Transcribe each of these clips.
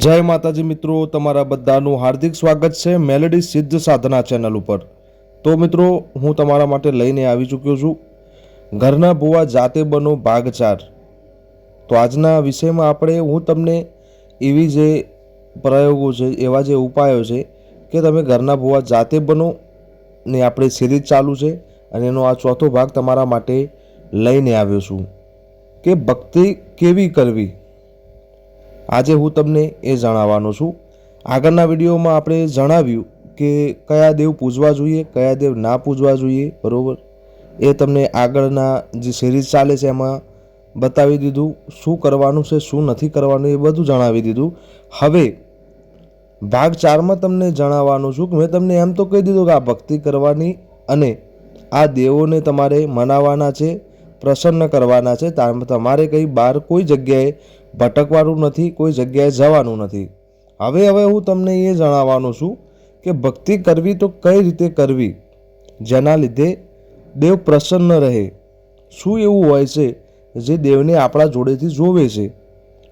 જય માતાજી મિત્રો, તમારા બધાનું હાર્દિક સ્વાગત છે મેલેડી સિદ્ધ સાધના ચેનલ ઉપર। તો મિત્રો, હું તમારા માટે લઈને આવી ચૂક્યો છું ઘરના ભૂવા જાતે બનો ભાગ 4। તો આજના વિષયમાં હું તમને એવી જે પ્રયોગો છે, એવા જે ઉપાયો છે કે તમે ઘરના ભૂવા જાતે બનો ને આપણે સિરીઝ ચાલુ છે અને એનો આ ચોથો ભાગ તમારા માટે લઈને આવ્યો છું કે ભક્તિ કેવી કરવી। આજે હું તમને એ જણાવવાનો છું। આગળના વિડીયોમાં આપણે જણાવ્યું કે કયા દેવ પૂજવા જોઈએ, કયા દેવ ના પૂજવા જોઈએ, બરાબર। એ તમને આગળના જે સિરીઝ ચાલે છે એમાં બતાવી દીધું, શું કરવાનું છે શું નથી કરવાનું એ બધું જણાવી દીધું। હવે ભાગ 4માં તમને જણાવવાનું છું કે મેં તમને એમ તો કહી દીધું કે આ ભક્તિ કરવાની અને આ દેવોને તમારે મનાવવાના છે, પ્રસન્ન કરવાના છે। તમારે કંઈ બહાર કોઈ જગ્યાએ ભટકવાનું નથી, કોઈ જગ્યાએ જવાનું નથી। હવે હું તમને એ જણાવવાનું છું કે ભક્તિ કરવી તો કઈ રીતે કરવી જેના લીધે દેવ પ્રસન્ન રહે। શું એવું હોય છે જે દેવને આપણા જોડેથી જોવે છે?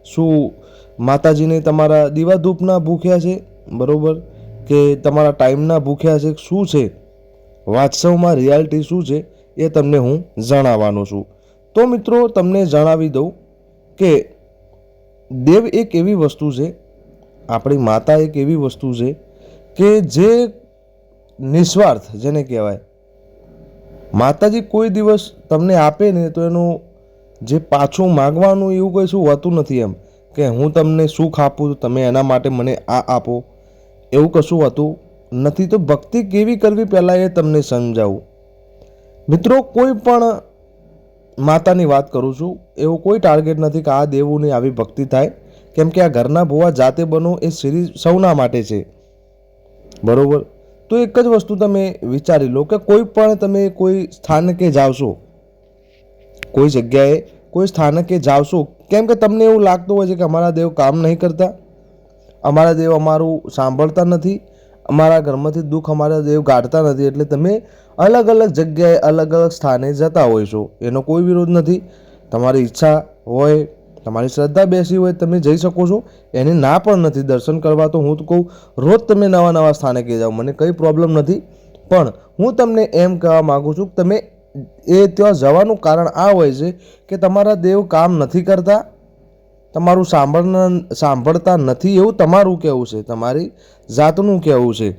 શું માતાજીને તમારા દીવા ધૂપના ભૂખ્યા છે, બરાબર, કે તમારા ટાઈમના ભૂખ્યા છે? શું છે વાસ્તવમાં રિયાલિટી શું છે એ તમને હું જણાવવાનો છું। તો મિત્રો, તમને જણાવી દઉં કે દેવ એક એવી વસ્તુ છે, આપણી માતા એક એવી વસ્તુ છે કે જે નિસ્વાર્થ જેને કહેવાય। માતાજી કોઈ દિવસ તમને આપે ને તો એનું જે પાછું માગવાનું એવું કંઈ શું હોતું નથી, એમ કે હું તમને સુખ આપું તો તમે એના માટે મને આ આપો, એવું કશું હોતું નથી। તો ભક્તિ કેવી કરવી પહેલાં એ તમને સમજાવું। મિત્રો, કોઈ પણ માતાની વાત કરું છું, એવું કોઈ ટાર્ગેટ નથી કે આ દેવોની આવી ભક્તિ થાય, કેમ કે આ ઘરના ભૂવા જાતે બનો એ સિરીઝ સૌના માટે છે, બરાબર। તો એક જ વસ્તુ તમે વિચારી લો કે કોઈ પણ તમે કોઈ સ્થાનકે જાવશો, કોઈ જગ્યાએ કોઈ સ્થાનકે જાવશો, કેમ કે તમને એવું લાગતું હોય છે કે અમારા દેવ કામ નહીં કરતા, અમારા દેવ અમારું સાંભળતા નથી, અમારા ઘરમાંથી દુઃખ અમારા દેવ કાઢતા નથી, એટલે તમે અલગ અલગ જગ્યાએ અલગ અલગ સ્થાને જતા હોય છો। એનો કોઈ વિરોધ નથી, તમારી ઈચ્છા હોય, તમારી શ્રદ્ધા બેસી હોય, તમે જઈ શકો છો, એની ના પણ નથી। દર્શન કરવા તો હું તો કહું રોજ તમે નવા નવા સ્થાનકે જાઓ, મને કંઈ પ્રોબ્લેમ નથી, પણ હું તમને એમ કહેવા માગું છું કે તમે એ ત્યાં જવાનું કારણ આ હોય છે કે તમારા દેવ કામ નથી કરતા, તમારું સાંભળતા નથી, એવું તમારું કહેવું છે, તમારી જાતનું કહેવું છે,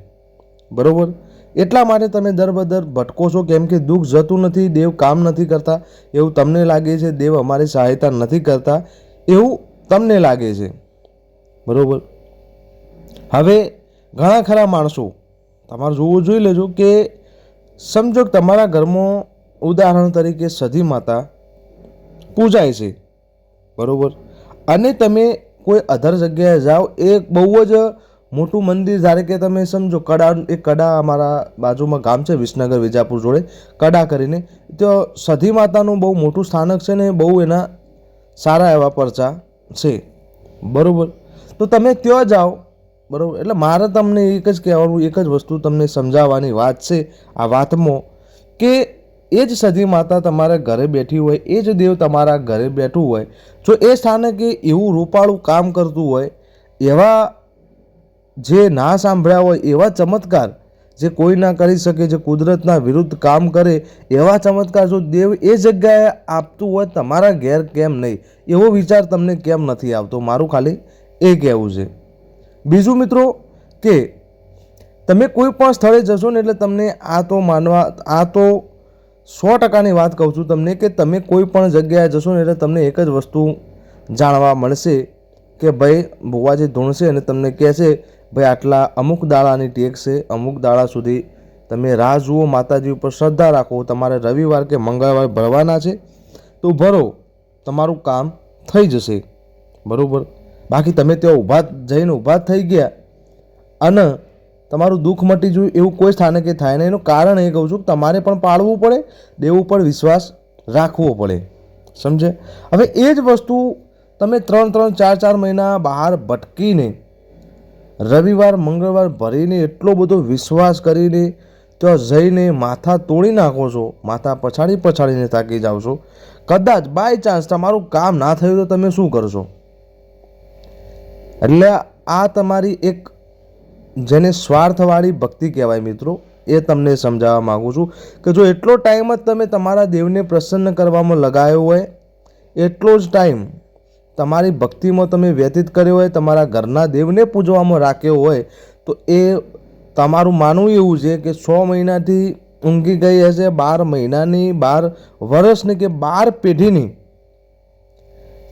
બરાબર। એટલા માટે તમે દરબદર ભટકો છો, કેમ કે દુઃખ જતું નથી, દેવ કામ નથી કરતા એવું તમને લાગે છે, દેવ અમારી સહાયતા નથી કરતા એવું તમને લાગે છે, બરાબર। હવે ઘણા ખરા માણસો તમારે જોવું જોઈ લેજો કે સમજો કે તમારા ઘરમાં ઉદાહરણ તરીકે સધી માતા પૂજાય છે, બરાબર, અને તમે કોઈ અધર જગ્યાએ જાઓ, એ બહુ જ મોટું મંદિર, ધારે કે તમે સમજો કડા અમારા બાજુમાં ગામ છે વિસનગર વિજાપુર જોડે કડા કરીને, તો સધી માતાનું બહુ મોટું સ્થાનક છે ને બહુ એના સારા એવા પરચા છે, બરાબર। તો તમે ત્યાં જાઓ, બરાબર, એટલે મારે તમને એક જ કહેવાનું, એક જ વસ્તુ તમને સમજાવવાની વાત છે આ વાતમાં કે એ જ સધી માતા તમારા ઘરે બેઠી હોય, એ જ દેવ તમારા ઘરે બેઠું હોય, જો એ સ્થાનકે એવું રૂપાળું કામ કરતું હોય, એવા જે ના સાંભળ્યા હોય એવા ચમત્કાર જે કોઈ ના કરી શકે, જે કુદરતના વિરુદ્ધ કામ કરે એવા ચમત્કાર જો દેવ એ જગ્યાએ આપતું હોય, તમારા ઘેર કેમ નહીં, એવો વિચાર તમને કેમ નથી આવતો, મારું ખાલી એ કહેવું છે। બીજું મિત્રો કે તમે કોઈ પણ સ્થળે જશો ને એટલે તમને આ તો 100%ની વાત કહું છું તમને કે તમે કોઈ પણ જગ્યાએ જશો ને એટલે તમને એક જ વસ્તુ જાણવા મળશે કે ભાઈ ભુવાજી ધૂણશે અને તમને કહેશે ભાઈ આટલા અમુક દાડાની ટેક છે, અમુક દાડા સુધી તમે રાહ જુઓ, માતાજી ઉપર શ્રદ્ધા રાખો, તમારે રવિવાર કે મંગળવાર ભરવાના છે તો ભરો, તમારું કામ થઈ જશે, બરાબર। બાકી તમે ત્યાં જઈને ઊભા થઈ ગયા અને તમારું દુઃખ મટી ગયું એવું કોઈ સ્થાનકે થાય નહીં। એનું કારણ એ કહું છું કે તમારે પણ પાળવું પડે, દેવ ઉપર વિશ્વાસ રાખવો પડે, સમજે। હવે એ જ વસ્તુ તમે 3-3, 4-4 મહિના બહાર ભટકીને રવિવાર મંગળવાર ભરીને એટલો બધો વિશ્વાસ કરીને ત્યાં જઈને માથા તોડી નાખો છો, માથા પછાડીને થાકી જાઓ છો, કદાચ બાય ચાન્સ તમારું કામ ના થયું તો તમે શું કરશો? એટલે આ તમારી એક જેને સ્વાર્થવાળી ભક્તિ કહેવાય મિત્રો, એ તમને સમજાવવા માગું છું કે જો એટલો ટાઈમ જ તમે તમારા દેવને પ્રસન્ન કરવામાં લગાવ્યો હોય, એટલો જ ટાઈમ તમારી ભક્તિમાં તમે વ્યતીત કર્યો હોય, તમારા ઘરના દેવને પૂજવામાં રાખ્યો હોય, તો એ તમારું માનવું એવું છે કે 6 મહિનાથી ઊંઘી ગઈ હશે, 12 મહિનાની, 12 વર્ષની કે 12 પેઢીની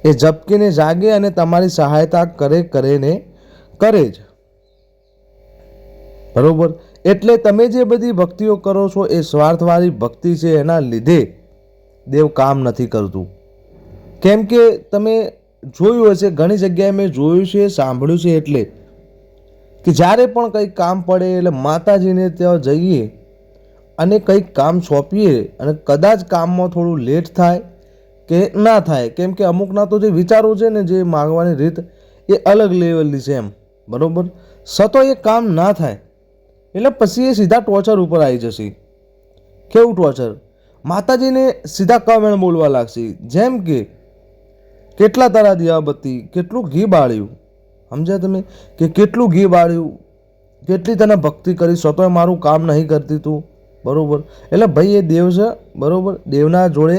એ ઝબકીને જાગે અને તમારી સહાયતા કરે જ, બરોબર. એટલે તમે જે બધી ભક્તિઓ કરો છો એ સ્વાર્થવાળી ભક્તિ છે, એના લીધે દેવ કામ નથી કરતું. કેમ કે તમે જોયું હશે, ઘણી જગ્યાએ મેં જોયું છે, સાંભળ્યું છે, એટલે કે જ્યારે પણ કંઈક કામ પડે એટલે માતાજીને ત્યાં જઈએ અને કંઈક કામ સોંપીએ અને કદાચ કામમાં થોડું લેટ થાય કે ના થાય, કેમ કે અમુકના તો જે વિચારો છે ને, જે માગવાની રીત એ અલગ લેવલની છે એમ, બરોબર. સતો એ કામ ના થાય એટલે પછી એ સીધા ટોર્ચર ઉપર આવી જશે. કેવું ટોર્ચર? માતાજીને સીધા કમેણ બોલવા લાગશે, જેમ કે કેટલા તારા દિયાબત્તી, કેટલું ઘી બાળ્યું, સમજ્યા તમે, કે કેટલું ઘી બાળ્યું, કેટલી તને ભક્તિ કરી, સતોય મારું કામ નહીં કરતી તું, બરોબર. એટલે ભાઈ એ દેવ છે, બરોબર. દેવના જોડે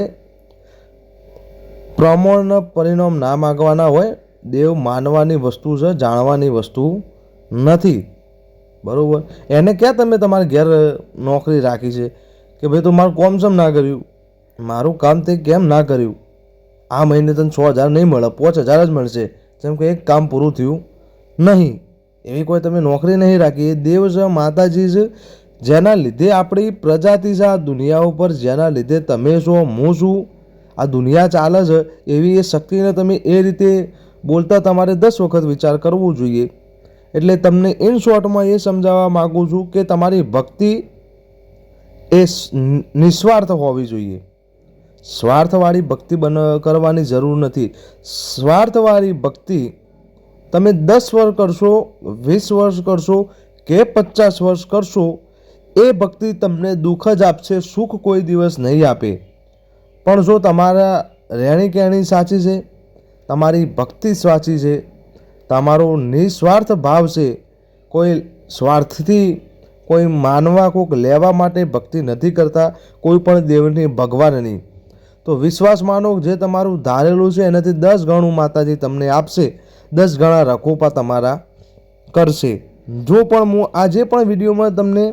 પ્રમાણના પરિણામ ના માગવાના હોય. દેવ માનવાની વસ્તુ છે, જાણવાની વસ્તુ નથી, બરોબર. એને ક્યાં તમે તમારા ઘેર નોકરી રાખી છે કે ભાઈ તું મારું કામ કેમ ના કર્યું, મારું કામ તે કેમ ના કર્યું, આ મહિને તને 6,000 નહીં મળે, 5,000 જ મળશે, જેમ કે એક કામ પૂરું થયું નહીં. એવી કોઈ તમે નોકરી નહીં રાખી. એ દેવ છે, માતાજી છે, જેના લીધે આપણી પ્રજાતિ છે આ દુનિયા ઉપર, જેના લીધે તમે છો, હું છું, આ દુનિયા ચાલે છે. એવી એ શક્તિને તમે એ રીતે બોલતા તમારે 10 વખત વિચાર કરવો જોઈએ. એટલે તમને ઇન શોર્ટમાં એ સમજાવવા માગું છું કે તમારી ભક્તિ એ નિસ્વાર્થ હોવી જોઈએ. સ્વાર્થવાળી ભક્તિ કરવાની જરૂર નથી. સ્વાર્થવાળી ભક્તિ તમે 10 વર્ષ કરશો, 20 વર્ષ કરશો કે 50 વર્ષ કરશો, એ ભક્તિ તમને દુઃખ જ આપશે, સુખ કોઈ દિવસ નહીં આપે. પણ જો તમારા રહેણી કહેણી સાચી છે, તમારી ભક્તિ સાચી છે, તમારો નિસ્વાર્થ ભાવ છે, કોઈ સ્વાર્થથી કોઈ માનવા, કોઈક લેવા માટે ભક્તિ નથી કરતા, કોઈ પણ દેવની, ભગવાનની, તો વિશ્વાસ માનો જે તમારું ધારેલું છે એનાથી 10 ગણું માતાજી તમને આપશે, 10 ગણા રખોપા તમારા કરશે. જો પણ હું આજે પણ વિડીયોમાં તમને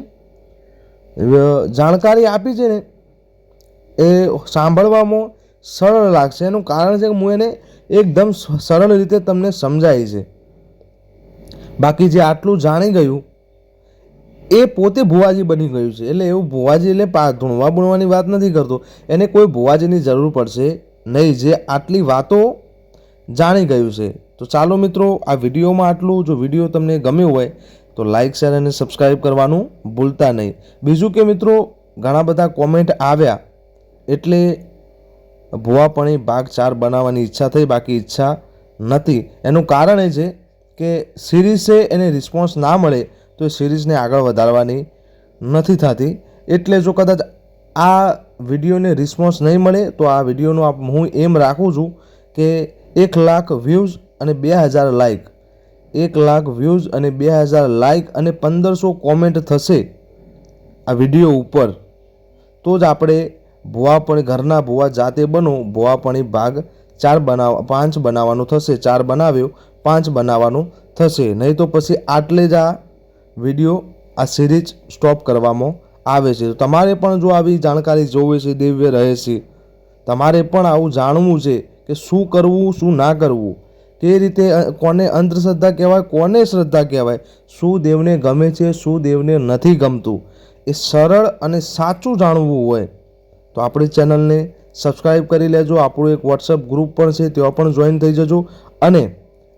જાણકારી આપી છે ને, એ સાંભળવામાં સરળ લાગશે. એનું કારણ છે કે હું એને એકદમ સરળ રીતે તમને સમજાવી છે. બાકી જે આટલું જાણી ગયું એ પોતે ભુવાજી બની ગયું છે. એટલે એવું ભુવાજી એટલે ધૂણવા બુણવાની વાત નથી કરતો, એને કોઈ ભુવાજીની જરૂર પડશે નહીં, જે આટલી વાતો જાણી ગયું છે. તો ચાલો મિત્રો, આ વિડીયોમાં આટલું. જો વિડીયો તમને ગમ્યો હોય તો લાઇક, શેર અને સબસ્ક્રાઈબ કરવાનું ભૂલતા નહીં. બીજું કે મિત્રો, ઘણા બધા કોમેન્ટ આવ્યા એટલે ભુવાપણી ભાગ 4 બનાવવાની ઈચ્છા થઈ, બાકી ઈચ્છા નથી. એનું કારણ એ છે કે સિરીઝ છે એને રિસ્પોન્સ ના મળે તો એ સિરીઝને આગળ વધારવાની નથી થતી. એટલે જો કદાચ આ વિડીયોને રિસ્પોન્સ નહીં મળે તો આ વિડીયોનો હું એમ રાખું છું કે 1 લાખ વ્યૂઝ અને 2000 લાઇક, 1 લાખ વ્યૂઝ અને 2000 લાઇક અને 1500 કોમેન્ટ થશે આ વિડીયો ઉપર, તો જ આપણે ભુવાપણી, ઘરના ભુવા જાતે બનો, ભુવાપણી ભાગ 5 બનાવવાનું થશે. 4 બનાવ્યો, 5 બનાવવાનું થશે. નહીં તો પછી આટલે જ આ વિડીયો, આ સિરીઝ સ્ટોપ કરવામાં આવે છે. તમારે પણ જો આવી જાણકારી જોવે છે, દિવ્ય રહસ્ય, તમારે પણ આવું જાણવું છે કે શું કરવું, શું ના કરવું, કઈ રીતે, કોને અંધશ્રદ્ધા કહેવાય, કોને શ્રદ્ધા કહેવાય, શું દેવને ગમે છે, શું દેવને નથી ગમતું, એ સરળ અને સાચું જાણવું હોય તો આપણી ચેનલને સબસ્ક્રાઈબ કરી લેજો. આપણું એક વોટ્સઅપ ગ્રુપ પણ છે, ત્યાં પણ જોઈન થઈ જજો અને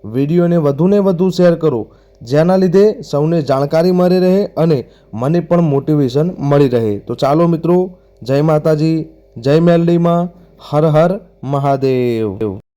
વિડીયોને વધુને વધુ શેર કરો, જેના લીધે સૌને જાણકારી મળી રહે અને મને પણ મોટિવેશન મળી રહે. તો ચાલો મિત્રો, જય માતાજી, જય મેલડીમાં, હર હર મહાદેવ.